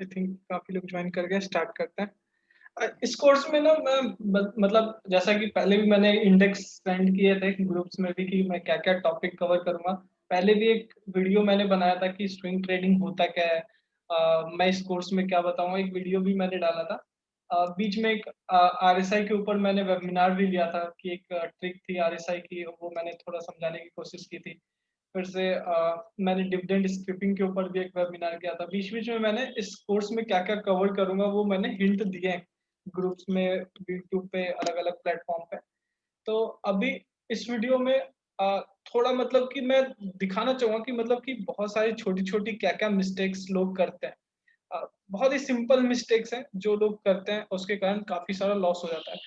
I think काफ़ी लोग join कर गए, स्टार्ट करते हैं। इस कोर्स में ना मैं मतलब जैसा कि पहले भी मैंने इंडेक्स सेंड किए थे ग्रुप्स में भी कि मैं क्या-क्या टॉपिक कवर करूँगा। पहले भी एक वीडियो मैंने बनाया था कि स्विंग ट्रेडिंग होता क्या है? मैं इस कोर्स में क्या बताऊँगा, एक वीडियो भी मैंने डाला था। बीच में एक आरएसआई के ऊपर मैंने वेबिनार भी लिया था कि एक ट्रिक थी आरएसआई की, वो मैंने थोड़ा समझाने की कोशिश की थी। फिर से मैंने डिविडेंड स्किपिंग के ऊपर भी एक वेबिनार किया था। बीच-बीच में मैंने इस कोर्स में क्या-क्या कवर करूँगा वो मैंने हिंट दिए हैं, ग्रुप्स में, यूट्यूब पे, अलग-अलग प्लेटफ़ॉर्म पे। तो अभी इस वीडियो में थोड़ा मतलब कि मैं दिखाना चाहूँगा कि मतलब कि बहुत सारी छोटी-छोटी क्या-क्या मिस्टेक्स लोग करते हैं। बहुत ही सिंपल मिस्टेक्स हैं जो लोग करते हैं, उसके कारण काफ़ी सारा लॉस हो जाता है।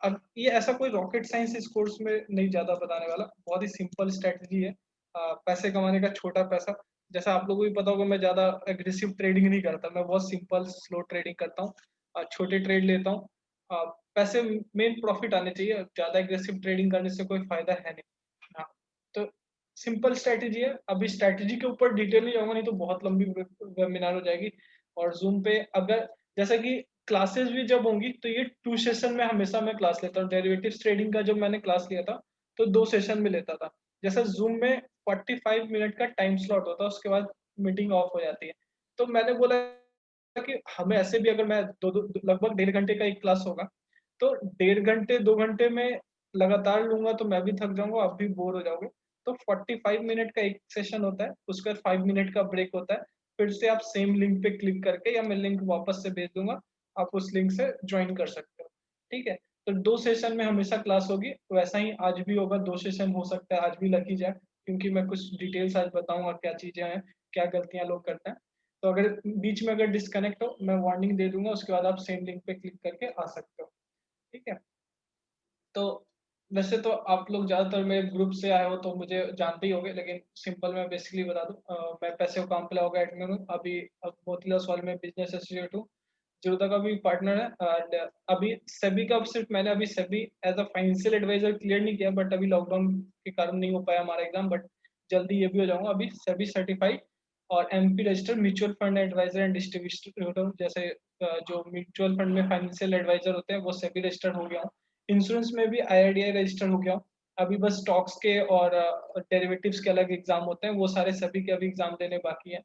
अब ये ऐसा कोई रॉकेट साइंस इस कोर्स में नहीं ज़्यादा बताने वाला, बहुत ही सिंपल स्ट्रैटेजी है। पैसे कमाने का छोटा पैसा, जैसा आप लोगों को भी पता होगा मैं ज़्यादा एग्रेसिव ट्रेडिंग नहीं करता, मैं बहुत सिंपल स्लो ट्रेडिंग करता हूँ। छोटे ट्रेड लेता हूँ। अ, पैसे मेन प्रॉफिट आने चाहिए, ज़्यादा एग्रेसिव ट्रेडिंग करने से कोई फ़ायदा है नहीं। हाँ, तो सिंपल स्ट्रैटेजी है, अभी स्ट्रैटेजी के ऊपर डिटेल नहीं जाऊँगा, नहीं तो बहुत लंबी वेबिनार हो जाएगी। और ज़ूम पे अगर जैसा कि क्लासेस भी जब होंगी तो ये 2 सेशन में हमेशा मैं क्लास लेता हूँ। डेरिवेटिव्स ट्रेडिंग का जब मैंने क्लास लिया था, तो 2 सेशन में लेता था। जैसे ज़ूम में 45 मिनट का टाइम स्लॉट होता है, उसके बाद मीटिंग ऑफ हो जाती है। तो मैंने बोला कि हमें ऐसे भी अगर मैं 2-2 लगभग डेढ़ घंटे का एक क्लास होगा, तो डेढ़ घंटे 2 घंटे में लगातार लूँगा तो मैं भी थक जाऊँगा, आप भी बोर हो जाओगे। तो 45 मिनट का एक सेशन होता है, उसके बाद 5 मिनट का ब्रेक होता है। फिर से आप सेम लिंक पे क्लिक करके, या मैं लिंक वापस से भेज दूँगा, आप उस लिंक से जॉइन कर सकते हो। ठीक है? तो 2 सेशन में हमेशा क्लास होगी, वैसा ही आज भी होगा, 2 सेशन हो सकता है आज भी लग ही जाए, क्योंकि मैं कुछ डिटेल्स आज बताऊँगा क्या चीज़ें हैं, क्या गलतियाँ लोग करते हैं। तो अगर बीच में अगर डिस्कनेक्ट हो, मैं वार्निंग दे दूँगा, उसके बाद आप सेम लिंक पे क्लिक करके आ सकते हो। ठीक है? तो वैसे तो आप लोग ज़्यादातर मेरे ग्रुप से आए हो तो मुझे जानते ही होंगे, लेकिन सिंपल मैं बेसिकली बता दूँ, मैं पैसिव काम्प्ला का एडमिन हूँ। अभी मोतीलाल ओसवाल में बिज़नेस एसोसिएट हूँ। ज़ीरोधा का भी पार्टनर है, एंड अभी सेबी का सिर्फ मैंने अभी SEBI as a financial advisor clear नहीं किया, बट अभी लॉकडाउन के कारण नहीं हो पाया हमारा एग्ज़ाम, बट जल्दी ये भी हो जाऊँगा। अभी सेबी सर्टिफाइड और AMFI registered mutual fund advisor and distributor हूँ। जैसे जो म्यूचुअल फंड में फाइनेंशियल एडवाइज़र होते हैं, वो सेबी रजिस्टर्ड हो गया हूँ। इंश्योरेंस में भी आईआरडीआई रजिस्टर हो गया हूँ। अभी बस स्टॉक्स के और डेरिवेटिव्स के अलग एग्ज़ाम होते हैं, वो सारे सभी के अभी एग्ज़ाम देने बाकी हैं।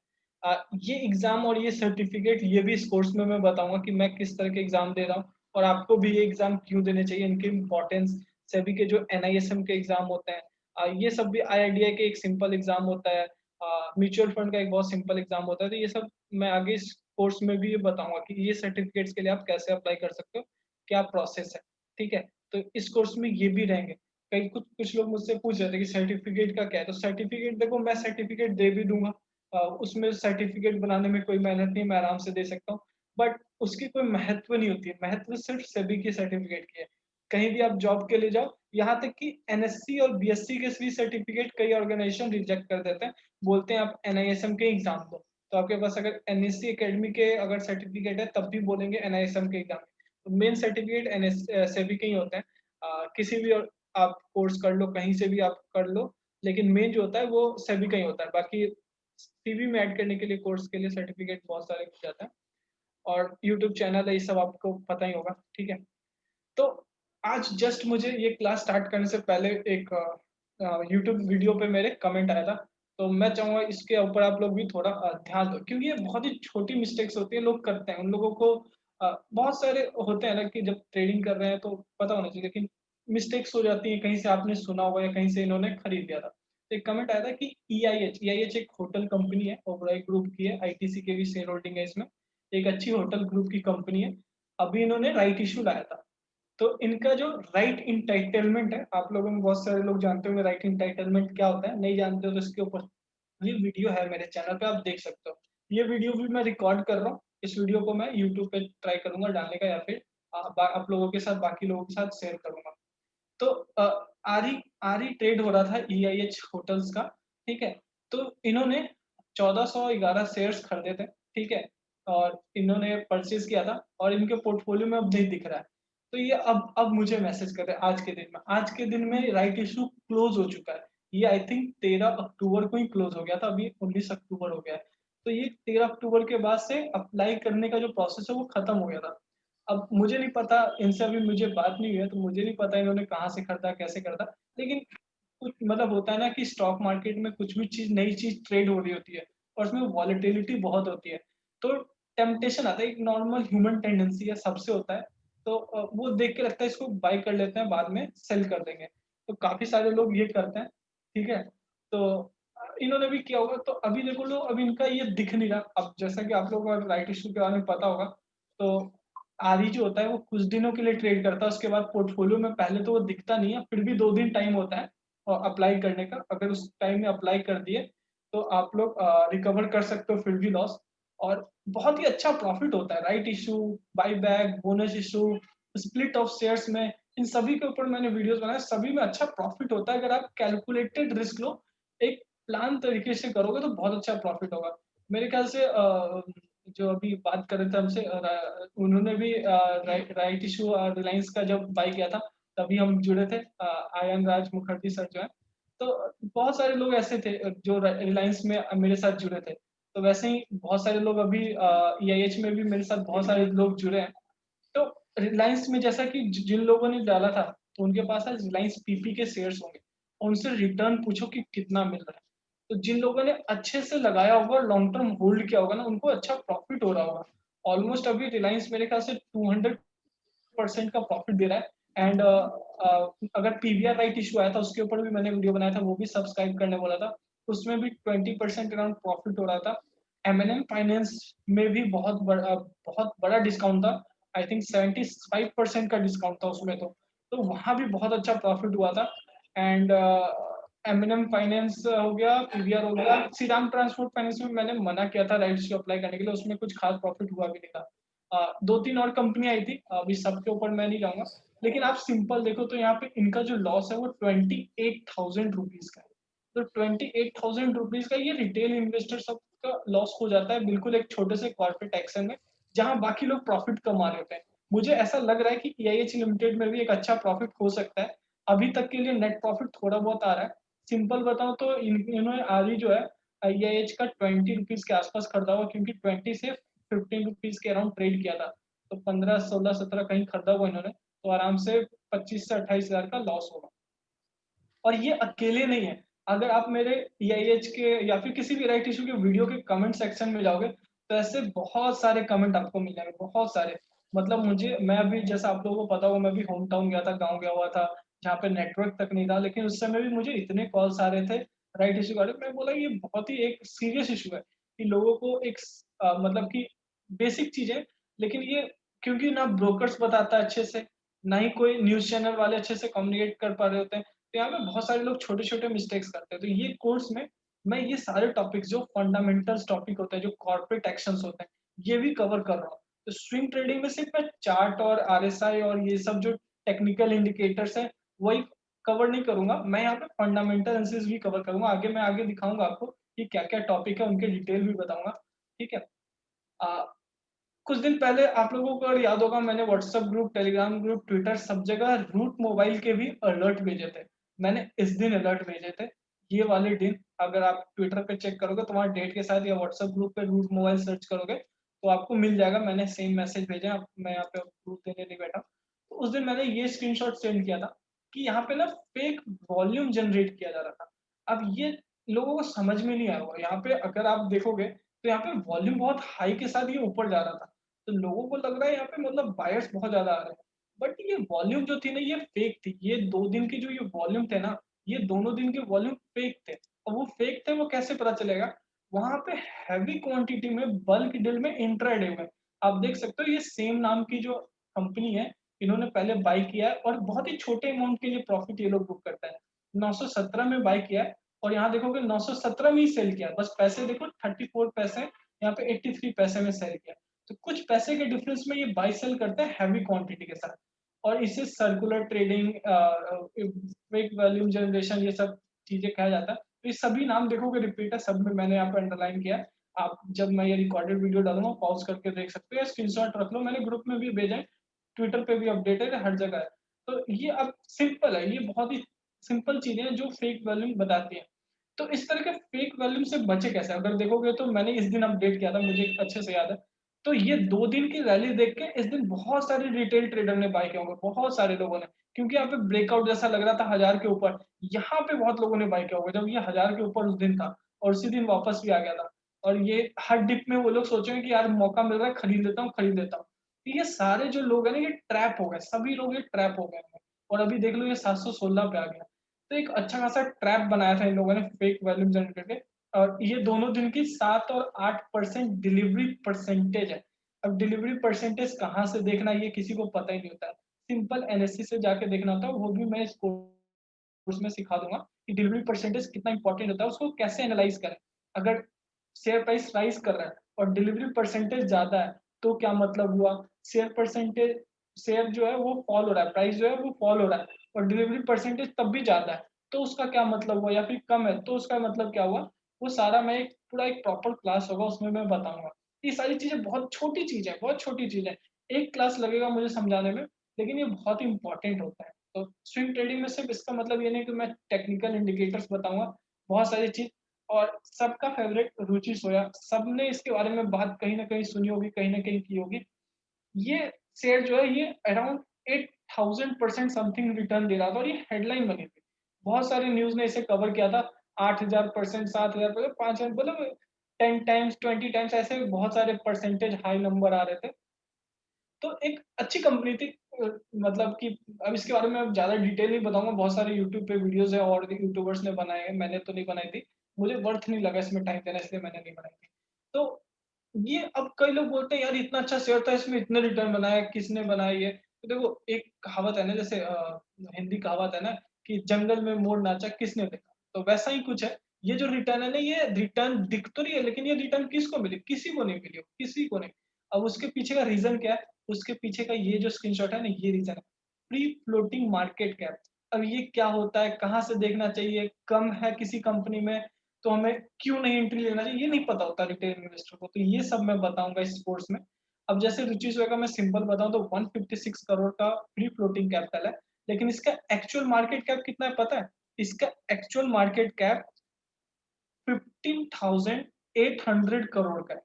ये एग्ज़ाम और ये सर्टिफ़िकेट ये भी इस कोर्स में मैं बताऊँगा कि मैं किस तरह के एग्ज़ाम दे रहा हूँ और आपको भी ये एग्ज़ाम क्यों देने चाहिए, इनकी इम्पोर्टेंस, सभी के जो एनआईएसएम के एग्ज़ाम होते हैं, ये सब भी आईआरडीआई के एक सिंपल एग्ज़ाम होता है, म्यूचुअल फंड का एक बहुत सिंपल एग्ज़ाम होता है, तो ये सब मैं आगे इस कोर्स में भी ये बताऊँगा कि ये सर्टिफ़िकेट्स के लिए आप कैसे अप्लाई कर सकते हो, क्या प्रोसेस है, ठीक है? तो इस कोर्स में ये भी रहेंगे। कई कुछ कुछ लोग मुझसे पूछ रहे थे कि सर्टिफ़िकेट का क्या है? तो सर्टिफ़िकेट देखो, मैं सर्टिफ़िकेट दे भी दूँगा। उसमें सर्टिफ़िकेट बनाने में कोई मेहनत नहीं है, मैं आराम से दे सकता हूँ। बट उसकी कोई महत्व नहीं होती है, महत्व सिर्फ़ सेबी के सर्टिफ़िकेट की है। कहीं भी आप जॉब के लिए जाओ, यहाँ तक कि एनएससी और बीएससी के भी सर्टिफ़िकेट कई ऑर्गनाइज़ेशन रिजेक्ट कर देते हैं, बोलते हैं आप एनआईएसएम के एग्ज़ाम दो। तो आपके पास अगर एनएससी अकेडमी के अगर सर्टिफ़िकेट है, तब भी बोलेंगे एनआईएसएम के एग्ज़ाम। तो मेन सर्टिफ़िकेट सेबी के ही होते हैं। किसी भी और आप कोर्स कर लो, कहीं से भी आप कर लो, लेकिन मेन जो होता है वो सेबी का ही होता है। बाकी सीवी में ऐड करने के लिए, कोर्स के लिए सर्टिफ़िकेट बहुत सारे मिल जाते हैं, और यूट्यूब चैनल है, ये सब आपको पता ही होगा, ठीक है? तो आज जस्ट मुझे ये क्लास स्टार्ट करने से पहले एक यूट्यूब वीडियो पे मेरे कमेंट आया था, तो मैं चाहूँगा इसके ऊपर आप लोग भी थोड़ा ध्यान दो, क्योंकि ये बहुत ही छोटी मिस्टेक्स होती है, लोग करते हैं। उन लोगों को बहुत सारे होते हैं ना कि जब ट्रेडिंग कर रहे हैं तो पता होना चाहिए, लेकिन मिस्टेक्स हो जाती है, कहीं से आपने सुना होगा या कहीं से इन्होंने खरीद लिया था। तो एक कमेंट आया था कि ईआईएच एक होटल कंपनी है, ओबेरॉय ग्रुप की है, आईटीसी के भी शेयर होल्डिंग है इसमें। एक अच्छी होटल ग्रुप की कंपनी है। अभी इन्होंने राइट इश्यू लाया था। तो इनका जो राइट एंटाइटलमेंट है, आप लोगों में बहुत सारे लोग जानते होंगे राइट एंटाइटलमेंट क्या होता है, नहीं जानते हो तो इसके ऊपर ये वीडियो है मेरे चैनल पे, आप देख सकते हो। ये वीडियो भी मैं रिकॉर्ड कर रहा हूँ, इस वीडियो को मैं यूट्यूब पे ट्राई करूंगा डालने का, या फिर आप लोगों के साथ, बाकी लोगों के साथ शेयर करूंगा। तो आरी आरी ट्रेड हो रहा था ईआईएच होटल्स का, ठीक है? तो इन्होंने 1411 शेयर्स खरीदे थे, ठीक है? और इन्होंने परचेज़ किया था और इनके पोर्टफोलियो में अब नहीं दिख रहा है। तो ये अब मुझे मैसेज कर रहे हैं आज के दिन में। आज के दिन में राइट इश्यू क्लोज़ हो चुका है। ये आई थिंक 13 अक्टूबर को ही क्लोज़ हो गया था, अभी 19 अक्टूबर हो गया है। तो ये 13 अक्टूबर के बाद से अप्लाई करने का जो प्रोसेस है वो खत्म हो गया था। अब मुझे नहीं पता, इनसे अभी मुझे बात नहीं हुई है, तो मुझे नहीं पता इन्होंने कहाँ से खरीदा, कैसे खरीदा। लेकिन कुछ मतलब होता है ना कि स्टॉक मार्केट में कुछ भी चीज़, नई चीज़ ट्रेड हो रही होती है और उसमें वॉलेटिलिटी बहुत होती है। तो टेम्पटेशन आता है, एक नॉर्मल ह्यूमन टेंडेंसी है, सबसे होता है। तो वो देख के लगता है इसको बाय कर लेते हैं, बाद में सेल कर देंगे। तो काफ़ी सारे लोग ये करते हैं, ठीक है? तो इन्होंने भी किया होगा, तो अभी देखो लो, अब इनका ये दिख नहीं रहा। अब जैसा कि आप लोगों को राइट इश्यू के बारे में पता होगा, तो आरई जो होता है वो कुछ दिनों के लिए ट्रेड करता है, उसके बाद पोर्टफोलियो में पहले तो वो दिखता नहीं है, फिर भी 2 दिन टाइम होता है अप्लाई करने का। अगर उस टाइम में अप्लाई कर दिए, तो आप लोग रिकवर कर सकते हो फिर भी लॉस, और बहुत ही अच्छा प्रॉफिट होता है। Right issue, buyback, bonus issue, split of shares में, इन सभी के ऊपर मैंने वीडियोस बनाए, सभी में अच्छा प्रॉफिट होता है। अगर आप कैलकुलेटेड रिस्क लो, एक प्लान तरीके से करोगे, तो बहुत अच्छा प्रॉफिट होगा। मेरे ख्याल से जो अभी बात कर रहे थे हमसे, उन्होंने भी राइट इशू रिलायंस का जब बाय किया था, तभी हम जुड़े थे। आयन राज मुखर्जी सर जो है, तो बहुत सारे लोग ऐसे थे जो रिलायंस में मेरे साथ जुड़े थे। तो वैसे ही बहुत सारे लोग अभी ईआईएच में भी मेरे साथ बहुत सारे लोग जुड़े हैं। तो रिलायंस में जैसा कि जिन लोगों ने डाला था, तो उनके पास आज रिलायंस पीपी के शेयर्स होंगे, उनसे रिटर्न पूछो कि कितना मिल रहा है। तो जिन लोगों ने अच्छे से लगाया होगा, लॉन्ग टर्म होल्ड किया होगा ना, उनको अच्छा प्रॉफिट हो रहा होगा। ऑलमोस्ट अभी रिलायंस मेरे ख्याल से 200% का प्रॉफिट दे रहा है। एंड अगर पीवीआर राइट इशू आया था, उसके ऊपर भी मैंने वीडियो बनाया था, वो भी सब्सक्राइब करने वाला था। उसमें भी 20% अराउंड प्रॉफिट हो रहा था। एमएनएम फाइनेंस में भी बहुत बड़ा डिस्काउंट था। आई थिंक 75% का डिस्काउंट था उसमें। तो वहां भी बहुत अच्छा प्रॉफिट हुआ था। एंड एमएनएम फाइनेंस हो गया, पीवीआर हो गया। श्रीराम ट्रांसपोर्ट फाइनेंस में मैंने मना किया था राइट्स को अप्लाई करने के लिए, उसमें कुछ खास प्रॉफिट हुआ भी नहीं था। 2-3 और कंपनी आई थी, अभी सबके ऊपर मैं नहीं जाऊंगा। लेकिन आप सिंपल देखो तो यहाँ पे इनका जो लॉस है वो 28,000 रुपीज का है। तो 28,000 रुपीज का ये रिटेल इन्वेस्टर सबका लॉस हो जाता है, बिल्कुल एक छोटे से कॉर्पोरेट एक्शन में, जहां बाकी लोग प्रॉफिट कमा रहे होते हैं। मुझे ऐसा लग रहा है कि ईआईएच लिमिटेड में भी एक अच्छा प्रॉफिट हो सकता है। अभी तक के लिए नेट प्रॉफिट थोड़ा बहुत आ रहा है। सिंपल बताऊं तो इन्होंने आज ही जो है आईआईएच का 20 रुपीज के आसपास खरीदा हुआ, क्योंकि 20 से 15 रुपीज के अराउंड ट्रेड किया था। तो 15, 16, 17 कहीं खरीदा हुआ इन्होंने, तो आराम से 25 से 28 हजार का लॉस होगा। और ये अकेले नहीं है। अगर आप मेरे ईआईएच के या फिर किसी भी राइट इशू के वीडियो के कमेंट सेक्शन में जाओगे, तो ऐसे बहुत सारे कमेंट आपको मिल जाएंगे, बहुत सारे। मतलब मुझे, मैं अभी जैसा आप लोगों को पता होगा, मैं भी होम टाउन गया था, गाँव गया हुआ था, जहाँ पे नेटवर्क तक नहीं था, लेकिन उस समय भी मुझे इतने कॉल्स आ रहे थे राइट इशू वाले। मैं बोला ये बहुत ही एक सीरियस इशू है, कि लोगों को एक मतलब कि बेसिक चीज है, लेकिन ये क्योंकि ना ब्रोकर्स बताता है अच्छे से, ना ही कोई न्यूज़ चैनल वाले अच्छे से कम्युनिकेट कर पा रहे होते हैं। तो यहाँ पे बहुत सारे लोग छोटे-छोटे मिस्टेक्स करते हैं। तो ये कोर्स में मैं ये सारे टॉपिक्स जो फंडामेंटल्स टॉपिक होते हैं, जो कॉर्पोरेट एक्शंस होते हैं, ये भी कवर कर रहा हूँ। तो स्विंग ट्रेडिंग में सिर्फ मैं चार्ट और आरएसआई और ये सब जो टेक्निकल इंडिकेटर्स हैं, वही कवर नहीं करूँगा। मैं यहाँ पे फंडामेंटल एनालिसिस भी कवर करूँगा। मैं आगे दिखाऊँगा आपको कि क्या-क्या टॉपिक है, उनके डिटेल भी बताऊँगा। ठीक है? अ, कुछ दिन पहले आप लोगों को अगर याद होगा, मैंने WhatsApp group, Telegram group, Twitter सब जगह रूट मोबाइल के भी अलर्ट भेजे थे। मैंने इस दिन अलर्ट भेजे थे। ये वाले दिन अगर आप ट्विटर पे चेक करोगे, तो वहाँ डेट के साथ, या व्हाट्सएप ग्रुप पे रूट मोबाइल सर्च करोगे, तो आपको मिल जाएगा। मैंने सेम मैसेज भेजे हैं, अब मैं यहाँ पे प्रूफ देने नहीं बैठा। तो उस दिन मैंने ये स्क्रीनशॉट सेंड किया था कि यहाँ पे ना फेक वॉल्यूम जनरेट किया जा रहा था। अब ये लोगों को समझ में नहीं आया होगा। यहाँ पे अगर आप देखोगे, तो यहाँ पे वॉल्यूम बहुत हाई के साथ ये ऊपर जा रहा था। तो लोगों को लग रहा है यहाँ पे मतलब बायर्स बहुत ज़्यादा आ रहे हैं। बट ये वॉल्यूम जो थी ना, ये फेक थी। ये 2 दिन की जो ये वॉल्यूम थे ना, ये दोनों दिन के वॉल्यूम फेक थे। और वो फेक थे, वो कैसे पता चलेगा? वहाँ पे हेवी क्वांटिटी में बल्क डील में इंट्राडे में आप देख सकते हो, ये सेम नाम की जो कंपनी है, इन्होंने पहले बाय किया है और बहुत ही छोटे अमाउंट के लिए प्रॉफिट ये लोग बुक करते हैं। 917 में बाय किया है, और यहाँ देखोगे 917 में ही सेल किया है। बस पैसे देखो, 34 पैसे, यहाँ पे 83 पैसे में सेल किया। तो कुछ पैसे के डिफरेंस में ये बाय सेल करते हैं हैवी क्वांटिटी के साथ। और इसे circular trading, fake volume generation, ये सब चीजें कहा जाता है। तो ये सभी नाम देखोगे रिपीट है, सब में मैंने यहाँ पे अंडरलाइन किया है। आप जब मैं ये रिकॉर्डेड वीडियो डालूंगा, पॉज करके देख सकते हो, या स्क्रीनशॉट रख लो, मैंने ग्रुप में भी भेजा है, ट्विटर पे भी अपडेटेड है, हर जगह है। तो ये अब सिंपल है, ये बहुत ही सिंपल चीजें हैं जो फेक वॉल्यूम बताती हैं। तो इस तरह के फेक वैल्यूम से बचे कैसे? अगर देखोगे तो मैंने इस दिन अपडेट किया था, मुझे अच्छे से याद है। तो ये 2 दिन की रैली देख के इस दिन बहुत सारे रिटेल ट्रेडर ने बाय किया होगा, बहुत सारे लोगों ने। क्योंकि यहाँ पे ब्रेकआउट जैसा लग रहा था 1000 के ऊपर, यहाँ पे बहुत लोगों ने बाय किया होगा जब ये 1000 के ऊपर उस दिन था और उसी दिन वापस भी आ गया था। और ये हर डिप में वो लोग सोचेंगे कि यार मौका मिल रहा है, खरीद लेता हूँ, खरीद लेता हूँ। तो ये सारे जो लोग हैं ना, ये ट्रैप हो गए, सभी लोग ये ट्रैप हो गए हैं। और अभी देख लो ये 716 पे आ गया। तो एक अच्छा खासा ट्रैप बनाया था इन लोगों ने फेक वॉल्यूम जनरेट करके। और ये दोनों दिन की 7 और 8% डिलीवरी परसेंटेज है। अब डिलीवरी परसेंटेज कहाँ से देखना ये किसी को पता ही नहीं होता है। सिंपल एनएससी से जाके देखना होता है, वो भी मैं इस कोर्स में सिखा दूंगा कि डिलीवरी परसेंटेज कितना इंपॉर्टेंट होता है, उसको कैसे एनालाइज करें। अगर शेयर प्राइस राइज कर रहा है और डिलीवरी परसेंटेज ज्यादा है तो क्या मतलब हुआ? शेयर परसेंटेज शेयर जो है वो फॉल हो रहा है, प्राइस जो है वो फॉल हो रहा है और डिलीवरी परसेंटेज तब भी ज्यादा है, तो उसका क्या मतलब हुआ? या फिर कम है तो उसका मतलब क्या हुआ? वो सारा मैं एक पूरा एक प्रॉपर क्लास होगा उसमें मैं बताऊंगा। ये सारी चीजें बहुत छोटी चीज है, बहुत छोटी चीज है। एक क्लास लगेगा मुझे समझाने में, लेकिन ये बहुत इंपॉर्टेंट होता है। तो स्विंग ट्रेडिंग में सिर्फ इसका मतलब ये नहीं कि मैं टेक्निकल इंडिकेटर्स बताऊंगा, बहुत सारी चीज। और सबका फेवरेट रुचि सोया, सबने इसके बारे में बात कहीं ना कहीं सुनी होगी, कहीं ना कहीं की होगी। ये शेयर जो है ये अराउंड 8000% समथिंग रिटर्न दे रहा था और ये हेडलाइन बनी थी। बहुत सारे न्यूज ने इसे कवर किया था। 8000%, 7000%, 5000, मतलब 10 टाइम्स, 20 टाइम्स, ऐसे बहुत सारे परसेंटेज हाई नंबर आ रहे थे। तो एक अच्छी कंपनी थी। मतलब कि अब इसके बारे में अब ज़्यादा डिटेल नहीं बताऊँगा, बहुत सारे यूट्यूब पे वीडियोज़ है और भी यूट्यूबर्स ने बनाए हैं, मैंने तो नहीं बनाई थी। मुझे वर्थ नहीं लगा इसमें टाइम देना, इसलिए मैंने नहीं बनाई थी। तो ये अब कई लोग बोलते हैं यार इतना अच्छा शेयर था, इसमें इतने रिटर्न बनाया, किसने बनाया ये? तो देखो एक कहावत है ना, जैसे हिंदी कहावत है ना कि जंगल में मोर नाचा किसने देखा? तो वैसा ही कुछ है। ये जो रिटर्न है ना, ये रिटर्न दिख तो रही है, लेकिन ये रिटर्न किसको मिली? किसी को नहीं मिली, किसी को नहीं। अब उसके पीछे का रीज़न क्या है? उसके पीछे का ये जो स्क्रीनशॉट है ना, ये रीज़न है। Free floating market cap. अब ये क्या होता है? कहाँ से देखना चाहिए? कम है किसी कंपनी में तो हमें क्यों नहीं एंट्री लेना चाहिए? ये नहीं पता होता रिटेल इन्वेस्टर को। तो ये सब मैं बताऊँगा इस कोर्स में। अब जैसे रुचि सोया का मैं सिंपल बताऊँ तो 156 करोड़ का फ्री फ्लोटिंग कैपिटल है। लेकिन इसका एक्चुअल मार्केट कैप कितना है पता है? इसका एक्चुअल मार्केट कैप 15,800 करोड़ का है।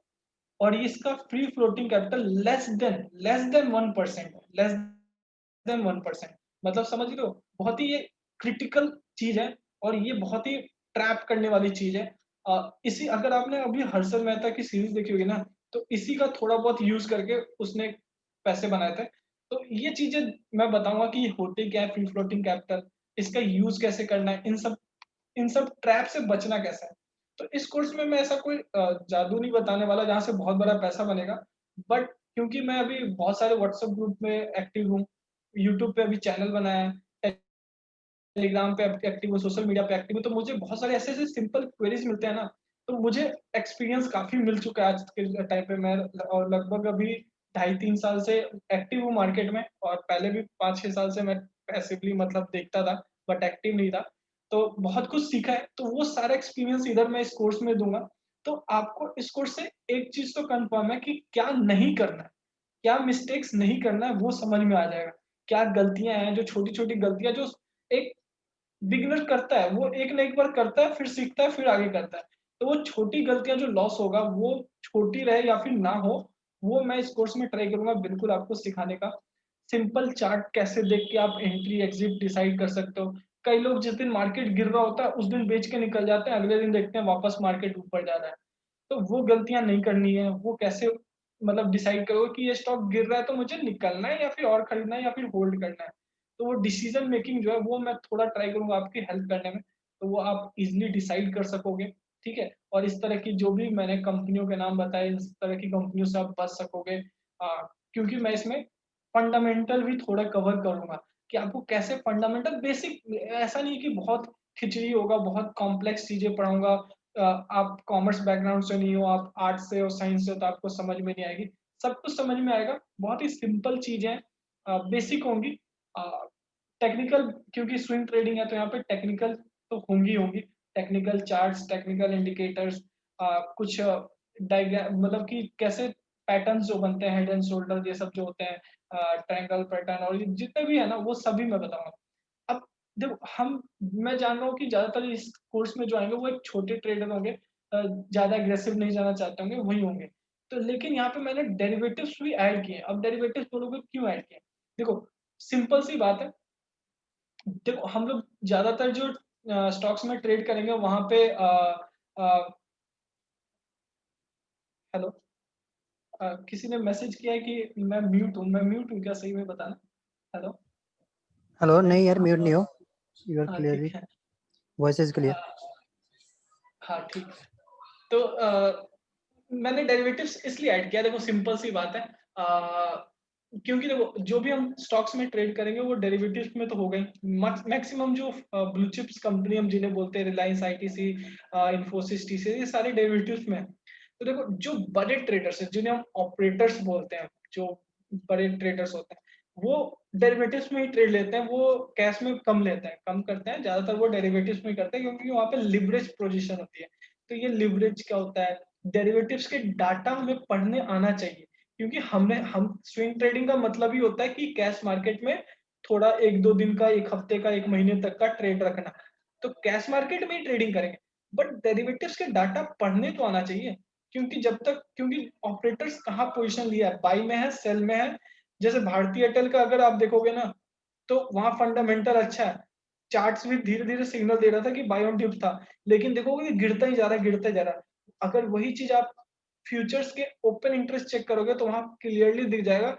और ये इसका free floating capital less than 1% है, लेस देन 1%। मतलब समझ रहे हो? बहुत ही ये क्रिटिकल चीज़ है और ये बहुत ही ट्रैप करने वाली चीज़ है। इसी अगर आपने अभी हर्षद मेहता की सीरीज़ देखी होगी ना, तो इसी का थोड़ा बहुत यूज़ करके उसने पैसे बनाए थे। तो ये चीज़ें मैं बताऊँगा कि ये होते क्या है फ्री फ्लोटिंग कैपिटल, इसका यूज़ कैसे करना है, इन सब ट्रैप से बचना कैसा है। तो इस कोर्स में मैं ऐसा कोई जादू नहीं बताने वाला जहाँ से बहुत बड़ा पैसा बनेगा। बट क्योंकि मैं अभी बहुत सारे व्हाट्सएप ग्रुप में एक्टिव हूँ, यूट्यूब पे अभी चैनल बनाया है, टेलीग्राम पे एक्टिव हूँ, सोशल मीडिया पे एक्टिव हूँ, तो मुझे बहुत सारे ऐसे-ऐसे सिंपल क्वेरीज़ मिलते हैं ना, तो मुझे एक्सपीरियंस काफ़ी मिल चुका है आज के टाइम पे। मैं और लगभग अभी ढाई 3 साल से एक्टिव हूँ मार्केट में और पहले भी 5-6 साल से मैं पैसिवली मतलब देखता था, बट एक्टिव नहीं था। तो बहुत कुछ सीखा है, तो वो सारा एक्सपीरियंस इधर मैं इस कोर्स में दूँगा। तो आपको इस कोर्स से एक चीज़ तो कन्फर्म है कि क्या नहीं करना है, क्या मिस्टेक्स नहीं करना है, वो समझ में आ जाएगा। क्या गलतियाँ हैं, जो छोटी-छोटी गलतियाँ जो एक बिगिनर करता है, वो एक ना एक बार करता है, फिर सीखता है, फिर आगे करता है। तो वो छोटी गलतियाँ जो लॉस होगा, वो छोटी रहे या फिर ना हो, वो मैं इस कोर्स में ट्राई करूँगा बिल्कुल आपको सिखाने का। सिंपल चार्ट कैसे देख के आप एंट्री एग्ज़िट डिसाइड कर सकते हो। कई लोग जिस दिन मार्केट गिर रहा होता है, उस दिन बेच के निकल जाते हैं, अगले दिन देखते हैं वापस मार्केट ऊपर जा रहा है। तो वो गलतियाँ नहीं करनी है, वो कैसे मतलब डिसाइड करोगे कि ये स्टॉक गिर रहा है तो मुझे निकलना है या फिर और खरीदना है या फिर होल्ड करना है। तो वो डिसीजन मेकिंग जो है वो मैं थोड़ा ट्राई करूँगा आपकी हेल्प करने में, तो वो आप ईज़िली डिसाइड कर सकोगे, ठीक है? और इस तरह की जो भी मैंने कंपनियों के नाम बताए, इस तरह की कंपनियों से आप बच सकोगे। क्योंकि मैं इसमें फंडामेंटल भी थोड़ा कवर करूँगा कि आपको कैसे फंडामेंटल बेसिक, ऐसा नहीं कि बहुत खिचड़ी होगा, बहुत कॉम्प्लेक्स चीज़ें पढ़ाऊँगा। आप कॉमर्स बैकग्राउंड से नहीं हो, आप आर्ट्स से हो, साइंस से हो, तो आपको समझ में नहीं आएगी। सब कुछ समझ में आएगा, बहुत ही सिंपल चीज़ें हैं, बेसिक होंगी। अ, टेक्निकल, क्योंकि स्विंग ट्रेडिंग है तो यहाँ पे टेक्निकल तो होंगी होंगी। टेक्निकल चार्ट्स, टेक्निकल इंडिकेटर्स, कुछ डायग्राम, मतलब कि कैसे पैटर्न्स जो बनते हैं, हेड एंड शोल्डर ये सब जो होते हैं, ट्रायंगल पैटर्न और ये जितने भी है ना वो सभी मैं बताऊँगा। अब देखो मैं जान रहा हूँ कि ज़्यादातर इस कोर्स में जो आएँगे वो एक छोटे ट्रेडर होंगे, ज़्यादा एग्रेसिव नहीं जाना चाहते होंगे, वही होंगे। तो लेकिन यहाँ पे मैंने डेरिवेटिव्स भी ऐड किए हैं। अब डेरिवेटिव्स बोलोगे क्यों ऐड किए हैं? देखो सिंपल सी बात है, देखो हम लोग ज़्यादातर जो स्टॉक्स में ट्रेड करेंगे वहाँ पे अ, हेलो, किसी ने मैसेज किया है कि मैं म्यूट हूँ क्या? सही में बताना। हेलो? हेलो, नहीं यार म्यूट नहीं हो, यू आर हाँ, ठीक क्लियरली, है। Voice is a, clear. हाँ, ठीक है। तो मैंने डेरिवेटिव्स इसलिए ऐड किया, देखो सिंपल सी बात है। क्योंकि देखो जो भी हम स्टॉक्स में ट्रेड करेंगे वो डेरिवेटिव्स में तो होगा ही। मैक्सिमम जो ब्लू चिप्स कंपनी हम जिन्हें बोलते हैं, रिलायंस आईटीसी, इन्फोसिस, टीसीएस, ये सारे डेरिवेटिव्स में हैं। तो देखो जो बड़े ट्रेडर्स हैं जिन्हें हम ऑपरेटर्स बोलते हैं, जो बड़े ट्रेडर्स होते हैं वो डेरिवेटिव्स में ही ट्रेड लेते हैं, वो कैश में कम लेते हैं, कम करते हैं, ज्यादातर वो डेरिवेटिव्स में ही करते हैं क्योंकि वहाँ पे लिवरेज पोजीशन होती है। तो ये लिवरेज क्या होता है? डेरिवेटिव्स के डाटा हमें पढ़ने आना चाहिए, क्योंकि हम स्विंग ट्रेडिंग का मतलब ही होता है कि कैश मार्केट में थोड़ा 1-2 दिन का, 1 हफ्ते का, 1 महीने तक का ट्रेड रखना। तो कैश मार्केट में ही ट्रेडिंग करेंगे, बट डेरिवेटिव्स के डाटा पढ़ने तो आना चाहिए, क्योंकि ऑपरेटर्स कहाँ पोजीशन लिया है, बाई में है, सेल में है। जैसे भारतीय एयरटेल का अगर आप देखोगे ना, तो वहाँ फंडामेंटल अच्छा है। चार्ट्स भी धीरे-धीरे सिग्नल दे रहा था कि बाय ऑन डिप था, लेकिन देखोगे कि गिरता ही जा रहा है, गिरता ही जा रहा है। अगर वही चीज़ आप फ्यूचर्स के ओपन इंटरेस्ट चेक करोगे तो वहाँ क्लियरली दिख जाएगा,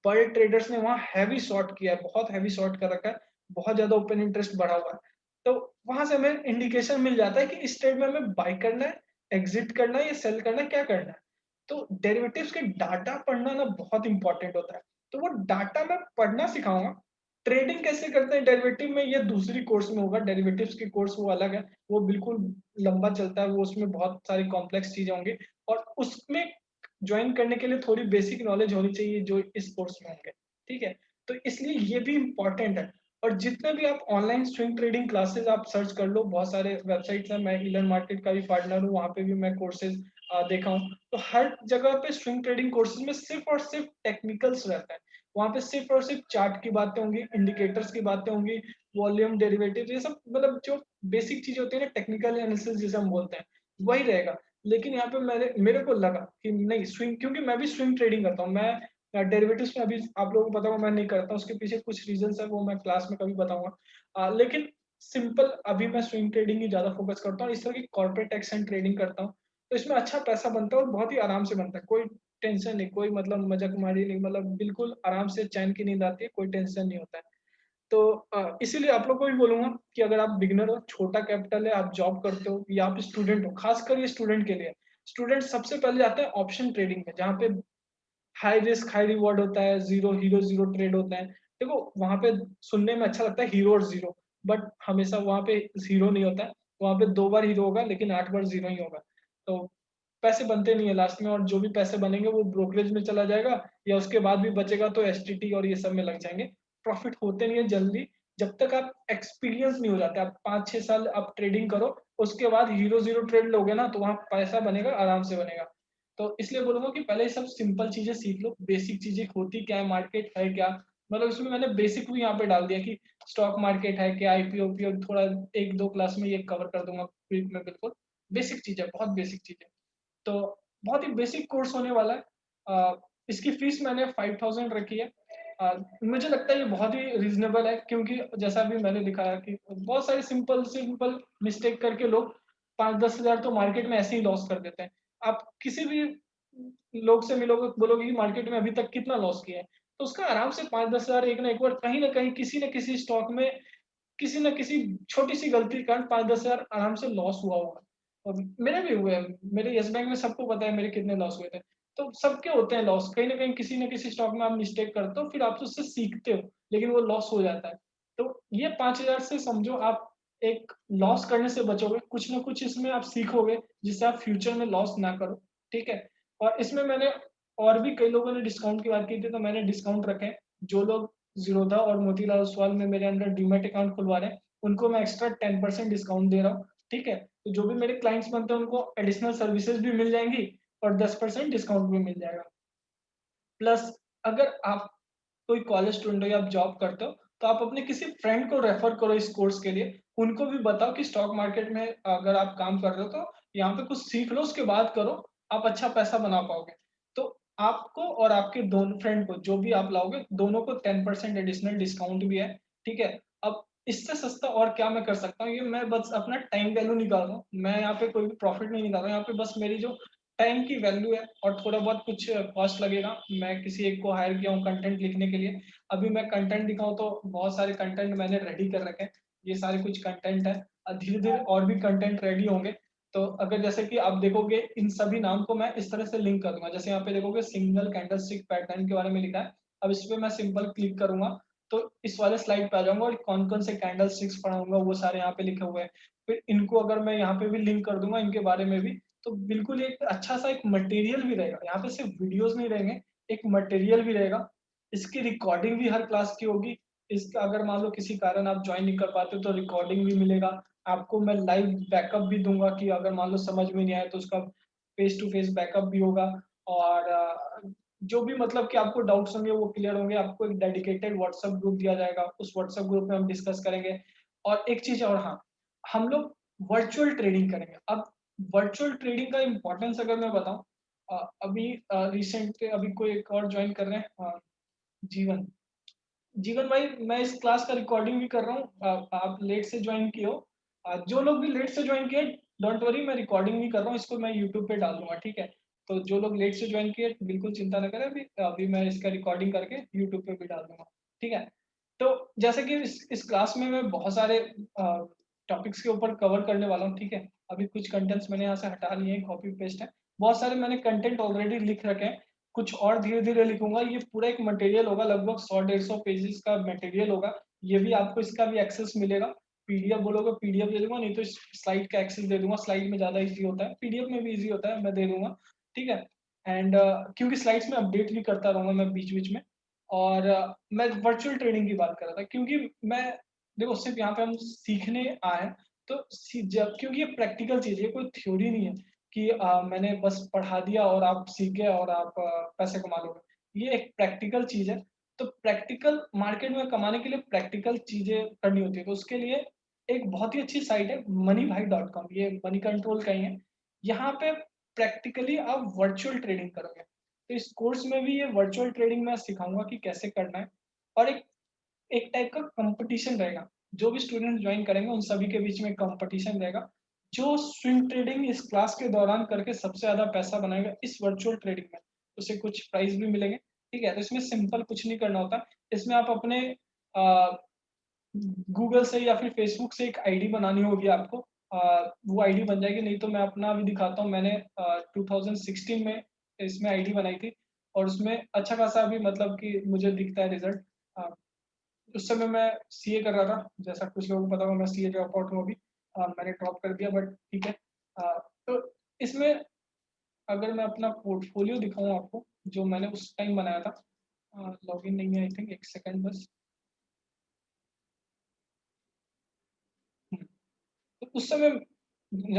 बड़े ट्रेडर्स ने वहाँ हैवी शॉर्ट किया है, बहुत हैवी शॉर्ट कर रखा है, बहुत ज़्यादा ओपन इंटरेस्ट बढ़ा हुआ है। तो वहाँ से हमें इंडिकेशन मिल जाता है कि इस ट्रेड में हमें बाय करना है, एग्जिट करना है या सेल करना है, क्या करना है। तो डेरिवेटिव्स के डाटा पढ़ना ना बहुत इंपॉर्टेंट होता है। तो वो डाटा मैं पढ़ना सिखाऊँगा। ट्रेडिंग कैसे करते हैं डेरिवेटिव में, ये दूसरी कोर्स में होगा, डेरिवेटिव्स की कोर्स वो अलग है, वो बिल्कुल लंबा चलता है, वो उसमें बहुत सारी कॉम्प्लेक्स चीज़ें होंगी और उसमें जॉइन करने के लिए थोड़ी बेसिक नॉलेज होनी चाहिए जो इस कोर्स में होंगे, ठीक है? तो इसलिए ये भी इम्पोर्टेंट है। और जितने भी आप ऑनलाइन स्विंग ट्रेडिंग क्लासेस आप सर्च कर लो, बहुत सारे वेबसाइट्स हैं, मैं इलन मार्केट का भी पार्टनर हूँ, वहाँ पे भी मैं कोर्सेज देखा हूँ। तो हर जगह पे स्विंग ट्रेडिंग कोर्सेज में सिर्फ और सिर्फ टेक्निकल्स रहता है। वहाँ पे सिर्फ और सिर्फ चार्ट की बातें होंगी, इंडिकेटर्स की बातें होंगी, वॉल्यूम, डेरिवेटिव, ये सब मतलब जो बेसिक चीजें होती है ना, टेक्निकल एनालिसिस जिसे हम बोलते हैं, वही रहेगा। लेकिन यहाँ पे मेरे को लगा कि नहीं, स्विंग, क्योंकि मैं भी स्विंग ट्रेडिंग करता हूँ, मैं डेरिवेटिव्स में अभी आप लोगों को पता होगा मैं नहीं करता हूँ, उसके पीछे कुछ रीजंस है, वो मैं क्लास में कभी बताऊंगा। लेकिन सिंपल अभी मैं स्विंग ट्रेडिंग ही ज्यादा फोकस करता हूँ, इस तरह की कॉर्पोरेट एक्शन ट्रेडिंग करता हूँ। तो इसमें अच्छा पैसा बनता है और बहुत ही आराम से बनता है, कोई टेंशन नहीं, कोई मतलब मजाकमारी नहीं, मतलब बिल्कुल आराम से चैन की नींद आती है, कोई टेंशन नहीं होता है। तो इसीलिए आप लोग को भी बोलूँगा कि अगर आप बिगिनर हो, छोटा कैपिटल है, आप जॉब करते हो या आप स्टूडेंट हो, खासकर ये स्टूडेंट के लिए। स्टूडेंट सबसे पहले जाते हैं ऑप्शन ट्रेडिंग में, जहाँ पे हाई रिस्क हाई रिवॉर्ड होता है, ज़ीरो हीरो ज़ीरो ट्रेड होता है। देखो वहाँ पे सुनने में अच्छा लगता है हीरो और ज़ीरो, बट हमेशा वहाँ पे हीरो नहीं होता है। वहाँ पे 2 बार हीरो होगा लेकिन 8 बार ज़ीरो ही होगा। तो पैसे बनते नहीं है लास्ट में, और जो भी पैसे बनेंगे वो ब्रोकरेज में चला जाएगा, या उसके बाद भी बचेगा तो एसटीटी और ये सब में लग जाएँगे। प्रॉफिट होते नहीं है जल्दी, जब तक आप एक्सपीरियंस नहीं हो जाते। आप 5-6 साल आप ट्रेडिंग करो, उसके बाद हीरो ज़ीरो ट्रेड लोगे ना तो वहाँ पैसा बनेगा, आराम से बनेगा। तो इसलिए बोलूँगा कि पहले ये सब सिंपल चीज़ें सीख लो, बेसिक चीज़ें होती क्या है, मार्केट है क्या? मतलब इसमें मैंने बेसिक भी यहाँ पे डाल दिया कि स्टॉक मार्केट है क्या, आईपीओ-वाईपीओ थोड़ा 1-2 क्लास में ये कवर कर दूँगा ब्रीफ में बिल्कुल। बेसिक चीज़ है, बहुत बेसिक चीज़ है। तो बहुत ही बेसिक कोर्स होने वाला है। इसकी फीस मैंने 5000 रखी है। मुझे लगता है ये बहुत ही रीज़नेबल है, क्योंकि जैसा अभी मैंने लिखा है कि बहुत सारे सिंपल सिंपल मिस्टेक करके लोग 5-10 हज़ार तो मार्केट में ऐसे ही लॉस कर देते हैं। आप किसी भी लोग से मिलोगे, बोलोगे कि मार्केट में अभी तक कितना लॉस किया है, तो उसका आराम से 5-10 हज़ार एक ना एक बार कहीं न कहीं किसी न किसी स्टॉक में किसी न किसी छोटी-सी गलती के कारण 5-10 हज़ार आराम से लॉस हुआ होगा। और मेरे भी हुए हैं, मेरे येस बैंक में सबको पता है मेरे कितने लॉस हुए थे। तो सबके होते हैं लॉस, कहीं न कहीं किसी न किसी स्टॉक में आप मिस्टेक करते हो, फिर आप उससे सीखते हो, लेकिन वो लॉस हो जाता है। तो ये 5000 से समझो आप एक लॉस करने से बचोगे, कुछ न कुछ इसमें आप सीखोगे, जिससे आप फ्यूचर में लॉस ना करो, ठीक है? और इसमें मैंने और भी कई लोगों ने डिस्काउंट की बात की थी, तो मैंने डिस्काउंट रखे हैं। जो लोग ज़ीरोधा और मोतीलाल ओसवाल में मेरे अंडर डीमैट अकाउंट खुलवा रहे हैं, उनको मैं एक्स्ट्रा 10% डिस्काउंट दे रहा हूँ, ठीक है? तो जो भी मेरे क्लाइंट्स बनते हैं उनको एडिशनल सर्विसेज भी मिल जाएँगी और 10% डिस्काउंट भी मिल जाएगा। प्लस अगर आप कोई कॉलेज स्टूडेंट हो या आप जॉब करते हो, तो आप अपने किसी फ्रेंड को रेफर करो इस कोर्स के लिए, उनको भी बताओ कि स्टॉक मार्केट में अगर आप काम कर रहे हो तो यहाँ पे कुछ सीख लो, उसके बाद करो, आप अच्छा पैसा बना पाओगे। तो आपको और आपके दोनों फ्रेंड को जो भी आप लाओगे, दोनों को 10% एडिशनल डिस्काउंट भी है, ठीक है? अब इससे सस्ता और क्या मैं कर सकता हूँ? ये मैं बस अपना टाइम वैल्यू निकाल रहा हूँ। मैं यहाँ पे कोई भी प्रॉफिट नहीं निकाल रहा हूँ, यहाँ पे बस मेरी जो टाइम की वैल्यू है और थोड़ा बहुत कुछ कॉस्ट लगेगा। मैं किसी एक को हायर किया हूँ कंटेंट लिखने के लिए। अभी मैं कंटेंट दिखाऊँ तो बहुत सारे कंटेंट मैंने रेडी कर रखे हैं। ये सारे कुछ कंटेंट है। धीरे-धीरे और भी कंटेंट रेडी होंगे। तो अगर जैसे कि आप देखोगे इन सभी नाम को मैं इस तरह से लिंक कर दूँगा। जैसे यहाँ पे देखोगे सिंगल कैंडलस्टिक पैटर्न के बारे में लिखा है। अब इस पे मैं सिंपल क्लिक करूँगा तो इस वाले स्लाइड पे आ जाऊँगा और कौन-कौन से कैंडलस्टिक्स पढ़ाऊँगा वो सारे यहाँ पे लिखे हुए हैं। फिर इनको अगर मैं यहाँ पे भी लिंक कर दूँगा इनके बारे में भी, तो बिल्कुल एक अच्छा-सा एक मटेरियल भी रहेगा। यहाँ पे सिर्फ वीडियोज़ नहीं रहेंगे, एक मटेरियल भी रहेगा। इसकी रिकॉर्डिंग भी हर क्लास की होगी। इसका अगर मान लो किसी कारण आप जॉइन नहीं कर पाते तो रिकॉर्डिंग भी मिलेगा। आपको मैं लाइव बैकअप भी दूँगा कि अगर मान लो समझ में नहीं आया तो उसका फेस टू फेस बैकअप भी होगा और जो भी मतलब कि आपको डाउट्स होंगे वो क्लियर होंगे। आपको एक डेडिकेटेड व्हाट्सएप ग्रुप दिया जाएगा। उस व्हाट्सएप ग्रुप में हम डिस्कस करेंगे और एक चीज़ और हाँ, हम लोग वर्चुअल ट्रेडिंग करेंगे। अब वर्चुअल ट्रेडिंग का इम्पोर्टेंस अगर मैं बताऊँ अभी रिसेंट अभी कोई एक और जॉइन कर रहे हैं जीवन। जीवन भाई मैं इस क्लास का रिकॉर्डिंग भी कर रहा हूँ। आप लेट से ज्वाइन किए हो। जो लोग भी लेट से ज्वाइन किए डोंट वरी मैं रिकॉर्डिंग भी कर रहा हूँ। इसको मैं यूट्यूब पे डाल दूंगा, ठीक है? तो जो लोग लेट से ज्वाइन किए बिल्कुल चिंता ना करें। अभी अभी मैं इसका रिकॉर्डिंग करके यूट्यूब पे भी डाल दूंगा, ठीक है? तो जैसे कि इस क्लास में मैं बहुत सारे टॉपिक्स के ऊपर कवर करने वाला हूँ, ठीक है? अभी कुछ कंटेंट्स मैंने यहाँ से हटा लिए हैं, कॉपी पेस्ट है। बहुत सारे मैंने कंटेंट ऑलरेडी लिख रखे हैं। कुछ और धीरे-धीरे लिखूँगा। ये पूरा एक मटेरियल होगा, लगभग 100-150 पेजेज़ का मटेरियल होगा। ये भी आपको इसका भी एक्सेस मिलेगा। पीडीएफ बोलोगे पीडीएफ दे दूँगा, नहीं तो स्लाइड का एक्सेस दे दूँगा। स्लाइड में ज़्यादा ईज़ी होता है, पीडीएफ में भी ईज़ी होता है, मैं दे दूँगा, ठीक है? एंड क्योंकि स्लाइड्स में अपडेट भी करता रहूँगा मैं बीच-बीच में। और मैं वर्चुअल ट्रेडिंग की बात कर रहा था क्योंकि मैं देखो सिर्फ़ यहाँ पे हम सीखने आए हैं, तो सी जब क्योंकि ये प्रैक्टिकल चीज़ है, ये कोई थ्योरी नहीं है। कि मैंने बस पढ़ा दिया और आप सीख गए और आप पैसे कमा लोगे। ये एक प्रैक्टिकल चीज़ है, तो प्रैक्टिकल मार्केट में कमाने के लिए प्रैक्टिकल चीज़ें करनी होती है। तो उसके लिए एक बहुत ही अच्छी साइट है moneybhai.com। ये मनी कंट्रोल का ही है। यहाँ पे प्रैक्टिकली आप वर्चुअल ट्रेडिंग करोगे। तो इस कोर्स में भी ये वर्चुअल ट्रेडिंग मैं सिखाऊँगा कि कैसे करना है और एक एक टाइप का कॉम्पिटिशन रहेगा। जो भी स्टूडेंट ज्वाइन करेंगे उन सभी के बीच में कॉम्पिटिशन रहेगा। जो स्विंग ट्रेडिंग इस क्लास के दौरान करके सबसे ज़्यादा पैसा बनाएगा इस वर्चुअल ट्रेडिंग में, उसे कुछ प्राइज़ भी मिलेंगे, ठीक है? तो इसमें सिंपल कुछ नहीं करना होता। इसमें आप अपने अ, गूगल से या फिर फेसबुक से एक आईडी बनानी होगी आपको। वो आईडी बन जाएगी, नहीं तो मैं अपना भी दिखाता हूँ। मैंने 2016 में इसमें आईडी बनाई थी और उसमें अच्छा खासा अभी मतलब कि मुझे दिखता है रिज़ल्ट। अ, उस समय मैं सीए कर रहा था, जैसा कुछ लोगों को पता होगा मैं सीए ड्रॉप आउट हूँ अभी। मैंने ड्रॉप कर दिया बट ठीक है। तो इसमें अगर मैं अपना पोर्टफोलियो दिखाऊँ आपको, जो मैंने उस टाइम बनाया था। लॉगिन नहीं है आई थिंक, 1 सेकंड बस। हुँ, तो उस समय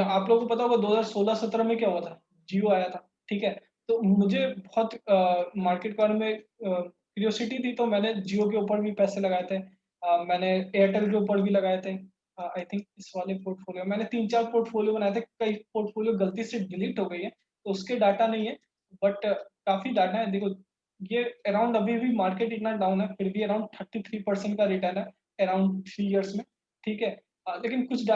आप लोगों को पता होगा 2016-17 में क्या हुआ था? जियो आया था, ठीक है? तो मुझे बहुत मार्केट के बारे में क्यूरियोसिटी थी तो मैंने जियो के ऊपर भी पैसे लगाए थे। मैंने एयरटेल के ऊपर भी लगाए थे। आई थिंक इस वाले पोर्टफोलियो मैंने 3-4 पोर्टफोलियो बनाए थे, कई पोर्टफोलियो गलती से डिलीट हो गई है, तो उसके डाटा नहीं है, बट काफ़ी डाटा है। देखो, ये अराउंड अभी भी मार्केट इतना डाउन है, फिर भी अराउंड 33% का रिटर्न है अराउंड 3 इयर्स में, ठीक है? लेकिन कुछ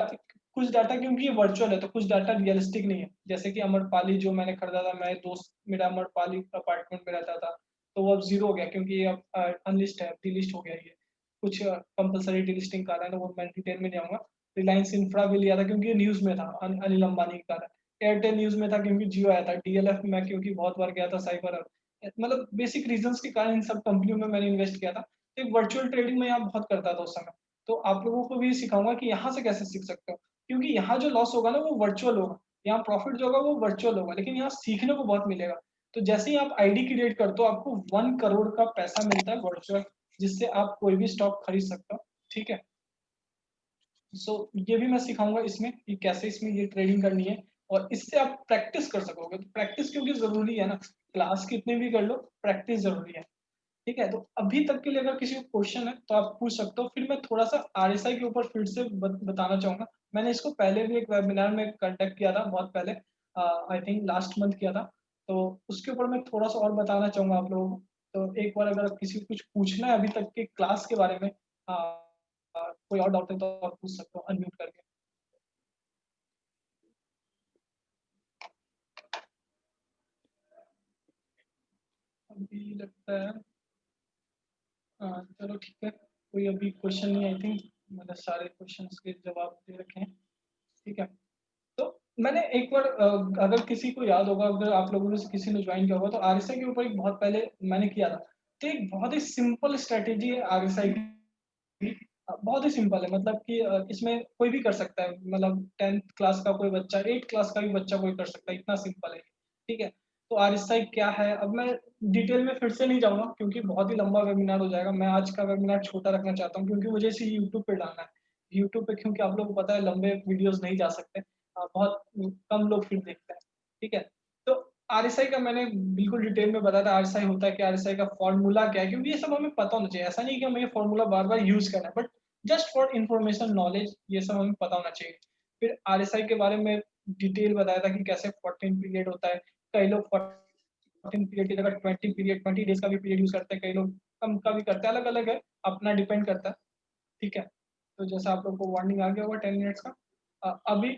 डाटा क्योंकि ये वर्चुअल है तो कुछ डाटा रियलिस्टिक नहीं है। जैसे कि अमरपाली जो मैंने खरीदा था, मेरे दोस्त मेरा अमरपाली अपार्टमेंट में रहता था, तो वो अब ज़ीरो हो गया क्योंकि ये अब अनलिस्ट है, डिलिस्ट हो गया ये। कुछ कंपल्सरी डिलिस्टिंग कारण है, वो मैं डिटेल में नहीं आऊँगा। रिलायंस इंफ्रा भी लिया था क्योंकि ये न्यूज़ में था अनिल अंबानी के कारण। एयरटेल न्यूज़ में था क्योंकि जियो आया था। डीएलएफ में क्योंकि बहुत बार गया था साइबर अर्थ। मतलब बेसिक रीज़न्स के कारण इन सब कंपनियों में मैंने इन्वेस्ट किया था। तो एक वर्चुअल ट्रेडिंग मैं यहाँ बहुत करता था उस समय। तो आप लोगों को भी सिखाऊँगा कि यहाँ से कैसे सीख सकते हो। क्योंकि यहाँ जो लॉस होगा ना वो वर्चुअल होगा। यहाँ प्रॉफिट जो होगा वो वर्चुअल होगा, लेकिन यहाँ सीखने को बहुत मिलेगा। तो जैसे ही आप आईडी क्रिएट करते हो आपको 1 करोड़ का पैसा मिलता है वर्चुअल, जिससे आप कोई भी स्टॉक खरीद सकते हो, ठीक है? सो ये भी मैं सिखाऊँगा इसमें कि कैसे इसमें ये ट्रेडिंग करनी है और इससे आप प्रैक्टिस कर सकोगे। तो प्रैक्टिस क्योंकि ज़रूरी है ना, क्लास कितनी भी कर लो, प्रैक्टिस ज़रूरी है। ठीक है, तो अभी तक के लिए अगर किसी को क्वेश्चन है तो आप पूछ सकते हो। फिर मैं थोड़ा-सा आरएसआई के ऊपर फिर से बताना चाहूँगा। मैंने इसको पहले भी एक वेबिनार में कंडक्ट किया था बहुत पहले, आई थिंक लास्ट मंथ किया था। तो उसके ऊपर मैं थोड़ा-सा और बताना चाहूँगा आप लोगों को। तो एक बार अगर किसी को कुछ पूछना है अभी तक के क्लास के बारे में, कोई और डाउट है तो आप पूछ सकते हो अनम्यूट करके। अभी लगता है चलो ठीक है, कोई अभी क्वेश्चन नहीं, आई थिंक मैंने सारे क्वेश्चंस के जवाब दे रखे हैं। ठीक है। तो मैंने एक बार अगर किसी को याद होगा, अगर आप लोगों में से किसी ने ज्वाइन किया होगा, तो आरएसआई के ऊपर एक बहुत पहले मैंने किया था। तो एक बहुत ही सिंपल स्ट्रेटेजी है आरएसआई की, बहुत ही सिंपल है, मतलब कि इसमें कोई भी कर सकता है, मतलब 10th क्लास का कोई बच्चा, 8th क्लास का भी बच्चा कोई कर सकता है, इतना सिंपल है। ठीक है। तो आरएसआई क्या है, अब मैं डिटेल में फिर से नहीं जाऊंगा क्योंकि बहुत ही लंबा वेबिनार हो जाएगा। मैं आज का वेबिनार छोटा रखना चाहता हूँ क्योंकि मुझे इसे यूट्यूब पे डालना है। यूट्यूब पे क्योंकि आप लोगों को पता है लंबे वीडियोस नहीं जा सकते, बहुत कम लोग फिर देखते हैं। ठीक है। तो आरएसआई का मैंने बिल्कुल डिटेल में बताया था, आरएसआई होता है क्या, आरएसआई का फॉर्मूला क्या है, क्योंकि ये सब हमें पता होना चाहिए। ऐसा नहीं कि हमें ये फॉर्मूला बार बार यूज करना है, but just for information knowledge ये सब हमें पता होना चाहिए। फिर आरएसआई के बारे में डिटेल बताया था कि कैसे 14 पीरियड होता है। कई लोग 14 पीरियड की जगह 20 पीरियड, 20 डेज का भी पीरियड यूज करते हैं, कई लोग कम का भी करते हैं, अलग अलग है, अपना डिपेंड करता है। ठीक है। तो जैसा आप लोग को वार्निंग आ गया होगा 10 मिनट्स का। अभी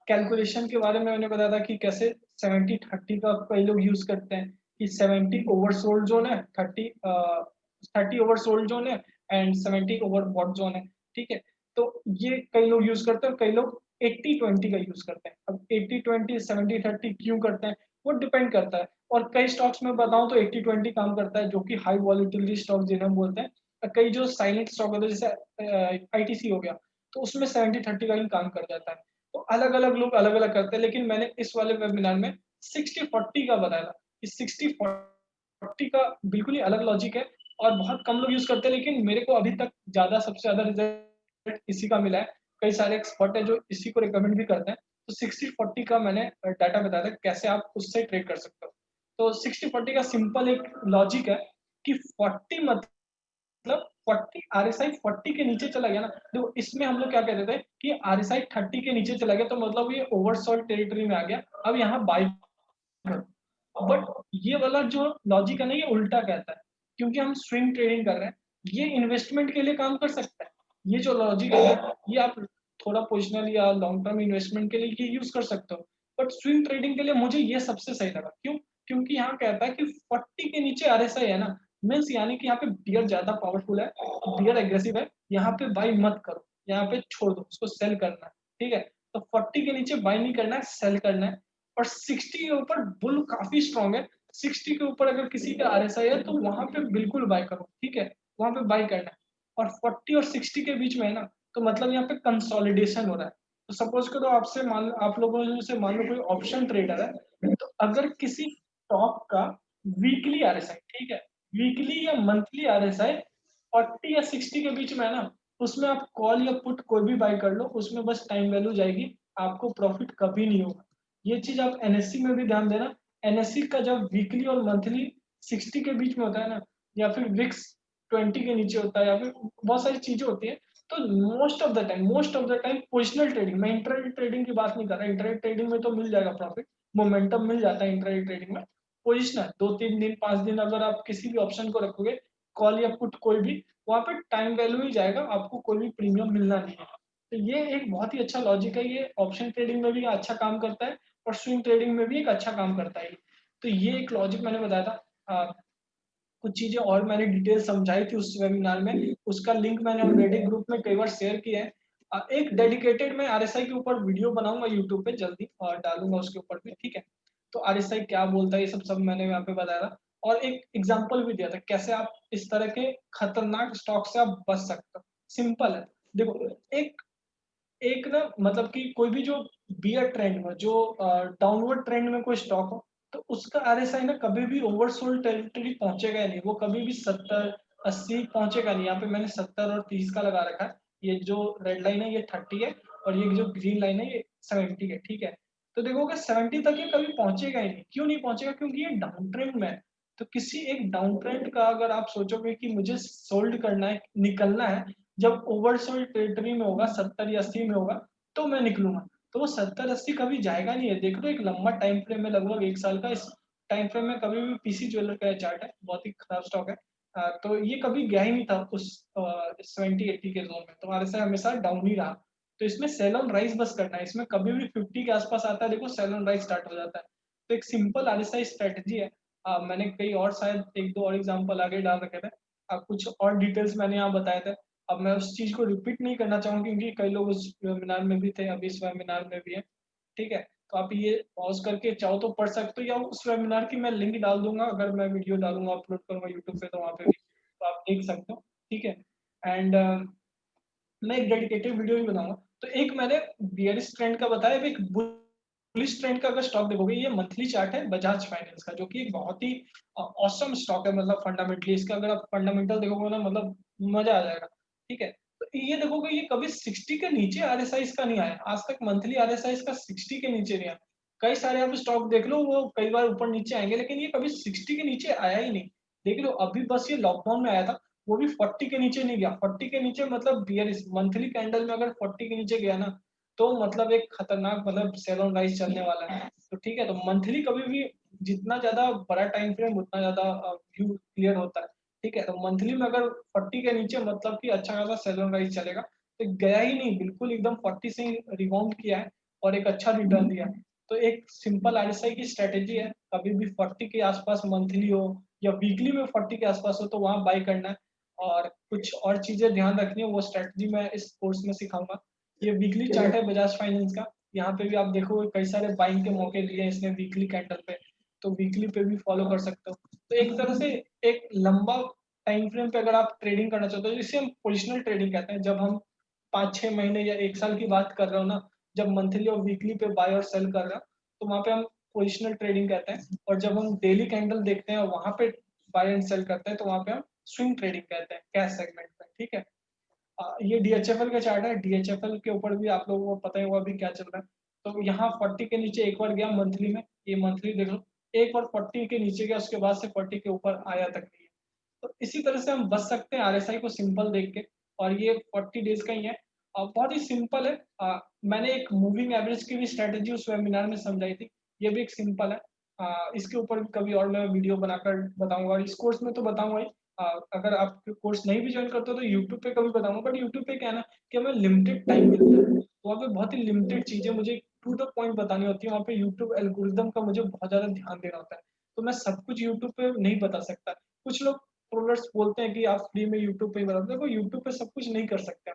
कैलकुलेशन के बारे में मैंने बताया था कि कैसे 70-30 का कई लोग यूज करते हैं, कि 70 ओवरसोल्ड जोन है, 30 ओवरसोल्ड जोन है एंड 70 ओवरबॉट जोन है। ठीक है। तो ये कई लोग यूज करते हैं और कई लोग 80-20 का यूज करते हैं। अब 80-20 70-30 क्यों करते हैं, वो डिपेंड करता है। और कई स्टॉक्स में बताऊं तो 80-20 काम करता है, जो कि हाई वॉलिटिलिटी स्टॉक जिन्हें हम बोलते हैं। कई जो साइलेंट स्टॉक होते हैं जैसे आईटीसी हो गया, तो उसमें 70-30 का ही काम कर जाता है। तो अलग अलग लोग अलग अलग करते हैं, लेकिन मैंने इस वाले वेबिनार में 60-40 का बताया था कि 60-40 का बिल्कुल ही अलग लॉजिक है और बहुत कम लोग यूज करते हैं, लेकिन मेरे को अभी तक सबसे ज्यादा रिजल्ट इसी का मिला है। कई सारे एक्सपर्ट है जो इसी को रिकमेंड भी करते हैं। तो 60-40 का मैंने डाटा बताया था कैसे आप उससे ट्रेड कर सकते हो। तो 60-40 का सिंपल एक लॉजिक है कि 40 मतलब 40 आरएसआई 40 के नीचे चला गया ना, देखो इसमें हम लोग क्या कहते थे कि आरएसआई 30 के नीचे चला गया तो मतलब ये ओवरसोल्ड टेरिटरी में आ गया, अब यहाँ बाई करो। बट ये वाला जो लॉजिक है ना, ये उल्टा कहता है, क्योंकि हम स्विंग ट्रेडिंग कर रहे हैं। ये इन्वेस्टमेंट के लिए काम कर सकता है, ये जो लॉजिक है ये आप थोड़ा पोजिशनल या लॉन्ग टर्म इन्वेस्टमेंट के लिए ये यूज कर सकते हो। बट स्विंग ट्रेडिंग के लिए मुझे ये सबसे सही लगा, क्यों, क्योंकि यहाँ कहता है कि 40 के नीचे आरएसआई है ना, मीन्स यानी कि यहाँ पे बियर ज्यादा पावरफुल है, बियर एग्रेसिव है, यहाँ पे बाई मत करो, यहाँ पे छोड़ दो, उसको सेल करना है। ठीक है। तो 40 के नीचे बाई नहीं करना है, सेल करना है। और 60 के ऊपर बुल काफी स्ट्रांग है, 60 के ऊपर अगर किसी का आरएसआई है तो वहां पे बिल्कुल बाय करो। ठीक है। वहां पे बाय करना है। और 40 और 60 के बीच में है ना, तो मतलब यहाँ पे कंसोलिडेशन हो रहा है। तो सपोज करो आपसे मान आप लोगों में से मान लो कोई ऑप्शन ट्रेडर है, तो अगर किसी स्टॉक का वीकली आरएसआई, ठीक है, वीकली या मंथली आरएसआई 40 या 60 के बीच में है ना, उसमें आप कॉल या पुट कोई भी बाय कर लो, उसमें बस टाइम वैल्यू जाएगी, आपको प्रॉफिट कभी नहीं होगा। ये चीज आप एनएससी में भी ध्यान देना। एनएससी का जब वीकली और मंथली 60 के बीच में होता है ना, या फिर विक्स 20 के नीचे होता है, या फिर बहुत सारी चीजें होती है, तो most of the time positional trading, मैं इंट्राडे ट्रेडिंग की बात नहीं कर रहा, इंट्राडे ट्रेडिंग में तो मिल जाएगा प्रॉफिट, मोमेंटम मिल जाता है इंट्राडे ट्रेडिंग में। पोजिशनल 2-3 दिन 5 दिन अगर आप किसी भी ऑप्शन को रखोगे, कॉल या पुट कोई भी, वहां पे टाइम वैल्यू ही जाएगा, आपको कोई भी प्रीमियम मिलना नहीं है। तो ये एक बहुत ही अच्छा लॉजिक है, ये ऑप्शन ट्रेडिंग में भी अच्छा काम करता है और स्विंग ट्रेडिंग में भी एक अच्छा काम करता है। तो ये एक लॉजिक मैंने बताया था। कुछ चीजें और मैंने डिटेल समझाई थी उस वेबिनार में, उसका लिंक मैंने ऑलरेडी ग्रुप में कई बार शेयर किया है। एक डेडिकेटेड मैं आरएसआई के ऊपर वीडियो बनाऊंगा यूट्यूब पे जल्दी और डालूंगा उसके ऊपर भी। ठीक है। तो आरएसआई क्या बोलता है, ये सब सब मैंने यहाँ पे बताया था और एक एग्जांपल भी दिया था कैसे आप इस तरह के खतरनाक स्टॉक से आप बच सकते हो। सिंपल है। देखो एक एक ना, मतलब कि कोई भी जो बियर ट्रेंड में, जो डाउनवर्ड ट्रेंड में कोई स्टॉक हो, तो उसका आरएसआई ना कभी भी ओवरसोल्ड टेरिटरी पहुंचेगा ही नहीं, वो कभी भी 70-80 पहुंचेगा नहीं। यहाँ पे मैंने 70 और 30 का लगा रखा है, ये जो रेड लाइन है ये 30 है और ये जो ग्रीन लाइन है ये 70 है। ठीक है। तो देखोगे 70 तक ये कभी पहुंचेगा ही नहीं। क्यों नहीं पहुंचेगा, क्योंकि ये डाउन ट्रेंड में है। तो किसी एक डाउन ट्रेंड का अगर आप सोचोगे कि मुझे सोल्ड करना है, निकलना है, जब ओवरसोल्ड टेरिटरी में होगा 70 या 80 में होगा तो मैं निकलूंगा। तो वो 70-80 कभी जाएगा नहीं है। देख लो एक लंबा टाइम फ्रेम है, लगभग 1 साल का। इस टाइम फ्रेम में कभी भी पीसी ज्वेलर का चार्ट है, बहुत ही खराब स्टॉक है। तो ये कभी गया ही नहीं था उस 70-80 के जोन में, तुम्हारे से हमेशा डाउन ही रहा। तो इसमें सेल ऑन राइज बस करना है। इसमें कभी भी 50 के आसपास आता है, देखो सेल ऑन राइज स्टार्ट हो जाता है। तो एक सिंपल आरएसआई स्ट्रेटजी है। मैंने कई और शायद 1-2 और एग्जांपल आगे डाल रखे थे। कुछ और डिटेल्स मैंने यहाँ बताए थे। अब मैं उस चीज को रिपीट नहीं करना चाहूंगा क्योंकि कई लोग उस वेबिनार में भी थे, अभी इस वेबिनार में भी है। ठीक है, तो आप ये पॉज करके चाहो तो पढ़ सकते हो, या उस वेबिनार की मैं लिंक डाल दूंगा, अगर मैं वीडियो डालूंगा अपलोड करूंगा यूट्यूब पे तो वहाँ पे भी तो आप देख सकते हो। ठीक है, एंड मैं एक डेडिकेटेड वीडियो भी बनाऊंगा। तो एक मैंने बियरिश ट्रेंड का बताया, अब एक बुलिश ट्रेंड का अगर स्टॉक देखोगे, ये मंथली चार्ट है बजाज फाइनेंस का, जो कि एक बहुत ही ऑसम स्टॉक है। मतलब फंडामेंटली इसका अगर आप फंडामेंटल देखोगे ना, मतलब मजा आ जाएगा। ठीक है, तो ये देखोगे ये कभी 60 के नीचे आरएसआई का नहीं आया आज तक। मंथली आरएसआई का 60 के नीचे नहीं आया। कई सारे आप स्टॉक देख लो, वो कई बार ऊपर नीचे आएंगे, लेकिन ये कभी 60 के नीचे आया ही नहीं। देख लो अभी बस ये लॉकडाउन में आया था, वो भी 40 के नीचे नहीं गया। 40 के नीचे मतलब बियरिश मंथली कैंडल में अगर 40 के नीचे गया ना, तो मतलब एक खतरनाक मतलब सेल ऑन राइज चलने वाला है। तो ठीक है, तो मंथली कभी भी जितना ज्यादा बड़ा टाइम फ्रेम उतना ज्यादा व्यू क्लियर होता है। ठीक है, तो मंथली में अगर 40 के नीचे मतलब कि अच्छा खासा सेल ऑन राइज चलेगा। तो गया ही नहीं, बिल्कुल एकदम 40 से ही रिबाउंड किया है और एक अच्छा रिटर्न दिया है। तो एक सिंपल आरएसआई की स्ट्रेटेजी है, कभी भी 40 के आसपास मंथली हो या वीकली में 40 के आसपास हो तो वहां बाई करना है। और कुछ और चीजें ध्यान रखनी है, वो स्ट्रेटजी मैं इस कोर्स में सिखाऊंगा। ये वीकली चार्ट है बजाज फाइनेंस का। यहाँ पे भी आप देखोगे कई सारे बाइंग के मौके दिए हैं इसने वीकली कैंडल पे, तो वीकली पे भी फॉलो कर सकते हो। तो एक तरह से एक लंबा टाइम फ्रेम पे अगर आप ट्रेडिंग करना चाहते हो, जिसे हम पोजिशनल ट्रेडिंग कहते हैं, जब हम 5-6 महीने या 1 साल की बात कर रहे हो ना, जब मंथली और वीकली पे बाय और सेल कर रहे हो, तो वहां पे हम पोजिशनल ट्रेडिंग कहते हैं। और जब हम डेली कैंडल देखते हैं और वहां पे बाय एंड सेल करते हैं, तो वहां पे हम स्विंग ट्रेडिंग कहते हैं, कैश सेगमेंट में। ठीक है, ये डीएचएफएल का चार्ट है। डीएचएफएल के ऊपर भी आप लोगों को पता ही होगा अभी क्या चल रहा है। तो यहाँ 40 के नीचे एक बार गया मंथली में, ये मंथली देख लो, एक बार 40 के नीचे गया, उसके बाद से 40 के ऊपर आया तक नहीं है। तो इसी तरह से हम बच सकते हैं आरएसआई को सिंपल देख के। और ये 40 डेज का ही है और बहुत ही सिंपल है। मैंने एक मूविंग एवरेज की भी स्ट्रेटेजी उस वेबिनार में समझाई थी, ये भी एक सिंपल है। इसके ऊपर भी कभी और मैं वीडियो बनाकर बताऊंगा, और इस कोर्स में तो बताऊंगा ही। अगर आप कोर्स नहीं भी ज्वाइन करते हो तो यूट्यूब पे कभी बताऊंगा। बट यूट्यूब पे क्या है ना कि हमें लिमिटेड टाइम मिलता है, वहाँ पे बहुत ही लिमिटेड चीजें मुझे टू द पॉइंट बतानी होती है। वहाँ पे यूट्यूब एल्गोरिदम का मुझे बहुत ज्यादा ध्यान देना होता है, तो मैं सब कुछ यूट्यूब पे नहीं बता सकता। कुछ लोग ट्रोलर्स बोलते हैं कि आप फ्री में यूट्यूब पे ही बता, देखो यूट्यूब पे सब कुछ नहीं कर सकते।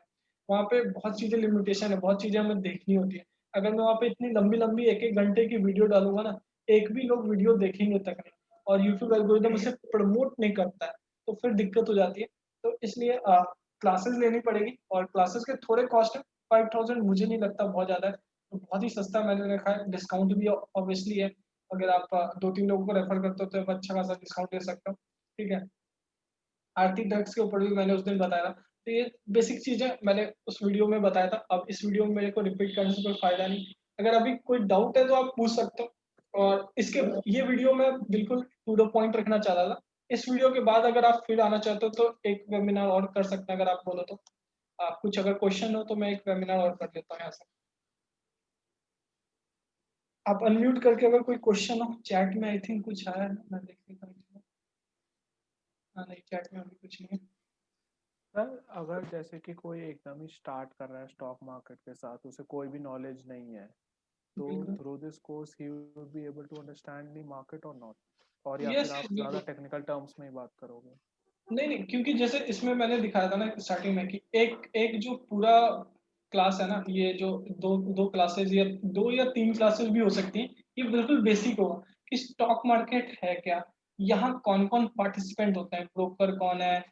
वहाँ पे बहुत चीजें लिमिटेशन है, बहुत चीजें हमें देखनी होती है। अगर मैं वहाँ पे इतनी लंबी लंबी 1-1 घंटे की वीडियो डालूंगा ना, एक भी लोग वीडियो देखेंगे तक नहीं, और यूट्यूब एल्गोरिदम उसे प्रमोट नहीं करता है, तो फिर दिक्कत हो जाती है। तो इसलिए क्लासेस लेनी पड़ेगी, और क्लासेस के थोड़े कॉस्ट है। 5000 मुझे नहीं लगता बहुत ज्यादा है, तो बहुत ही सस्ता मैंने रखा है। डिस्काउंट भी ऑब्वियसली है, अगर आप 2-3 लोगों को रेफर करते हो तो आप अच्छा खासा डिस्काउंट दे सकते हो। ठीक है, आर्थिक ड्रग्स के ऊपर भी मैंने उस दिन बताया था। तो ये बेसिक चीजें मैंने उस वीडियो में बताया था। अब इस वीडियो में मेरे को रिपीट करने से कोई फायदा नहीं। अगर अभी कोई डाउट है तो आप पूछ सकते हो। और इसके ये वीडियो में बिल्कुल टू द पॉइंट रखना चाह रहा था। इस वीडियो के बाद अगर आप फिर आना चाहते हो तो एक वेबिनार और कर सकते हैं, अगर आप बोलो तो। आप कुछ अगर क्वेश्चन हो तो मैं एक वेबिनार और कर लेता हूँ यहाँ से। आप अनम्यूट करके अगर कोई क्वेश्चन हो, चैट में आई थिंक कुछ आया है, मैं देख लेता हूँ। हाँ नहीं, चैट में अभी कुछ नहीं है। सर अगर जैसे कि कोई एकदम ही स्टार्ट कर रहा है स्टॉक मार्केट के साथ, उसे कोई भी नॉलेज नहीं है, तो बिल्कुल, through this course he will be able to understand the market और नॉट, और या फिर यस आप ज़्यादा बिल्कुल। टेक्निकल टर्म्स में ही बात करोगे? नहीं नहीं, क्योंकि जैसे इसमें मैंने दिखाया था ना स्टार्टिंग में कि एक एक जो पूरा क्लास है ना, ये जो दो दो क्लासेस या 2 या 3 क्लासेस भी हो सकती हैं, ये बिल्कुल बेसिक होगा कि स्टॉक मार्केट है क्या, यहाँ कौन कौन पार्टिसिपेंट होते हैं, ब्रोकर कौन है।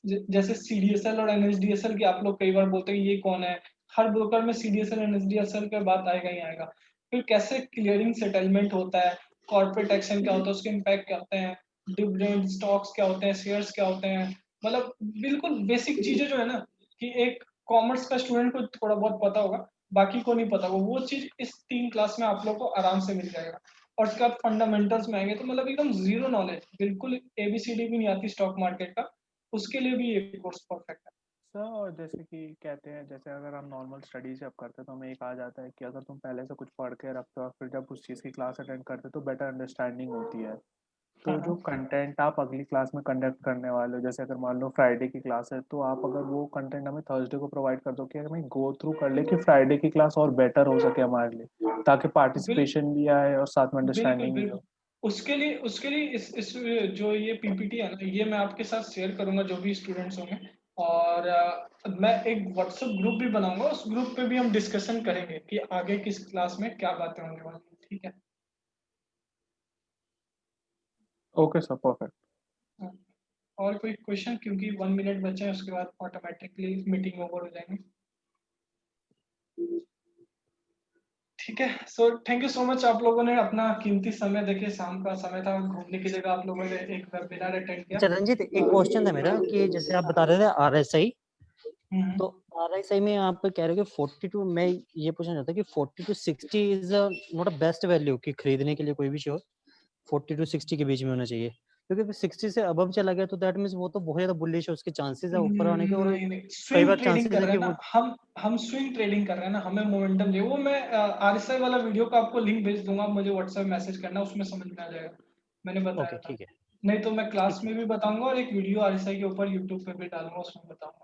जैसे सीडीएसएल और एनएसडीएसएल की आप लोग कई बार बोलते हैं ये कौन है। हर ब्रोकर में सीडीएसएल एनएसडीएसएल का बात आएगा ही आएगा। फिर कैसे क्लियरिंग सेटलमेंट होता है, कॉर्पोरेट एक्शन क्या होता है, उसके इम्पैक्ट क्या होते हैं, डिविडेंड स्टॉक्स क्या होते हैं, शेयर्स क्या होते हैं। मतलब बिल्कुल बेसिक चीजें जो है ना, कि एक कॉमर्स का स्टूडेंट को थोड़ा बहुत पता होगा, बाकी को नहीं पता, वो चीज इस 3 क्लास में आप लोग को आराम से मिल जाएगा। और उसके बाद फंडामेंटल्स में आएंगे तो मतलब एकदम जीरो नॉलेज, बिल्कुल एबीसीडी भी नहीं आती स्टॉक मार्केट का, उसके लिए भी ये कोर्स परफेक्ट है। सर और जैसे कि कहते हैं, जैसे अगर हम नॉर्मल स्टडी जब करते हैं तो हमें एक आ जाता है कि अगर तुम पहले से कुछ पढ़ के रखते हो और फिर जब उस चीज़ की क्लास अटेंड करते हो तो बेटर अंडरस्टैंडिंग होती है। तो हाँ जो हाँ कंटेंट आप अगली क्लास में कंडक्ट करने वाले हो, जैसे अगर मान लो फ्राइडे की क्लास है तो आप अगर वो कंटेंट हमें थर्सडे को प्रोवाइड कर दो कि हमें गो थ्रू कर ले कि फ्राइडे की क्लास और बेटर हो सके हमारे लिए, ताकि बिल पार्टिसिपेशन भी आए और साथ में बिल्कुल अंडरस्टैंडिंग भी बिल्कुल। हो। उसके लिए इस जो ये पीपीटी है ना, ये मैं आपके साथ शेयर करूंगा जो भी स्टूडेंट्स होंगे। और मैं एक व्हाट्सएप ग्रुप भी बनाऊंगा, उस ग्रुप पे भी हम डिस्कशन करेंगे कि आगे किस क्लास में क्या बातें होने वाली हैं, ठीक है। Okay sir, perfect. हाँ। और कोई क्वेश्चन, क्योंकि 1 मिनट बचे हैं उसके बाद ऑटोमेटिकली मीटिंग ओवर हो जाएंगे। ठीक है, so thank you so much, आप लोगों ने अपना कीमती समय देके, शाम का समय था, घूमने की जगह आप लोगों ने एक वेबिनार अटेंड किया। अच्छा रंजीत, एक क्वेश्चन था मेरा कि जैसे आप बता रहे थे आरएसआई, हम्म। तो आरएसआई में आप कह रहे हो कि 42, मैं ये पूछना चाहता कि 40 to 60 is not a best value कि खरीदने के लिए कोई भी शेयर 40 to 60 के बीच में होना चाहिए, क्योंकि फिर 60 से अबव चला गया तो दैट मीन्स वो तो बहुत ज्यादा बुलिश है, उसके चांसेस है ऊपर आने के, और नहीं नहीं, कई स्विंग बार ट्रेडिंग चांसेस कर है रहे कि हैं ना वो। हम स्विंग ट्रेडिंग कर रहे हैं ना, हमें मोमेंटम चाहिए। वो मैं आरएसआई वाला वीडियो का आपको लिंक भेज दूंगा, आप मुझे व्हाट्सएप मैसेज करना, उसमें समझ में आ जाएगा, मैंने बताया ओके था। ठीक है। नहीं तो मैं क्लास ठीक है। में भी बताऊंगा, और एक वीडियो आरएसआई के ऊपर यूट्यूब पे भी डालूंगा, उसमें बताऊंगा।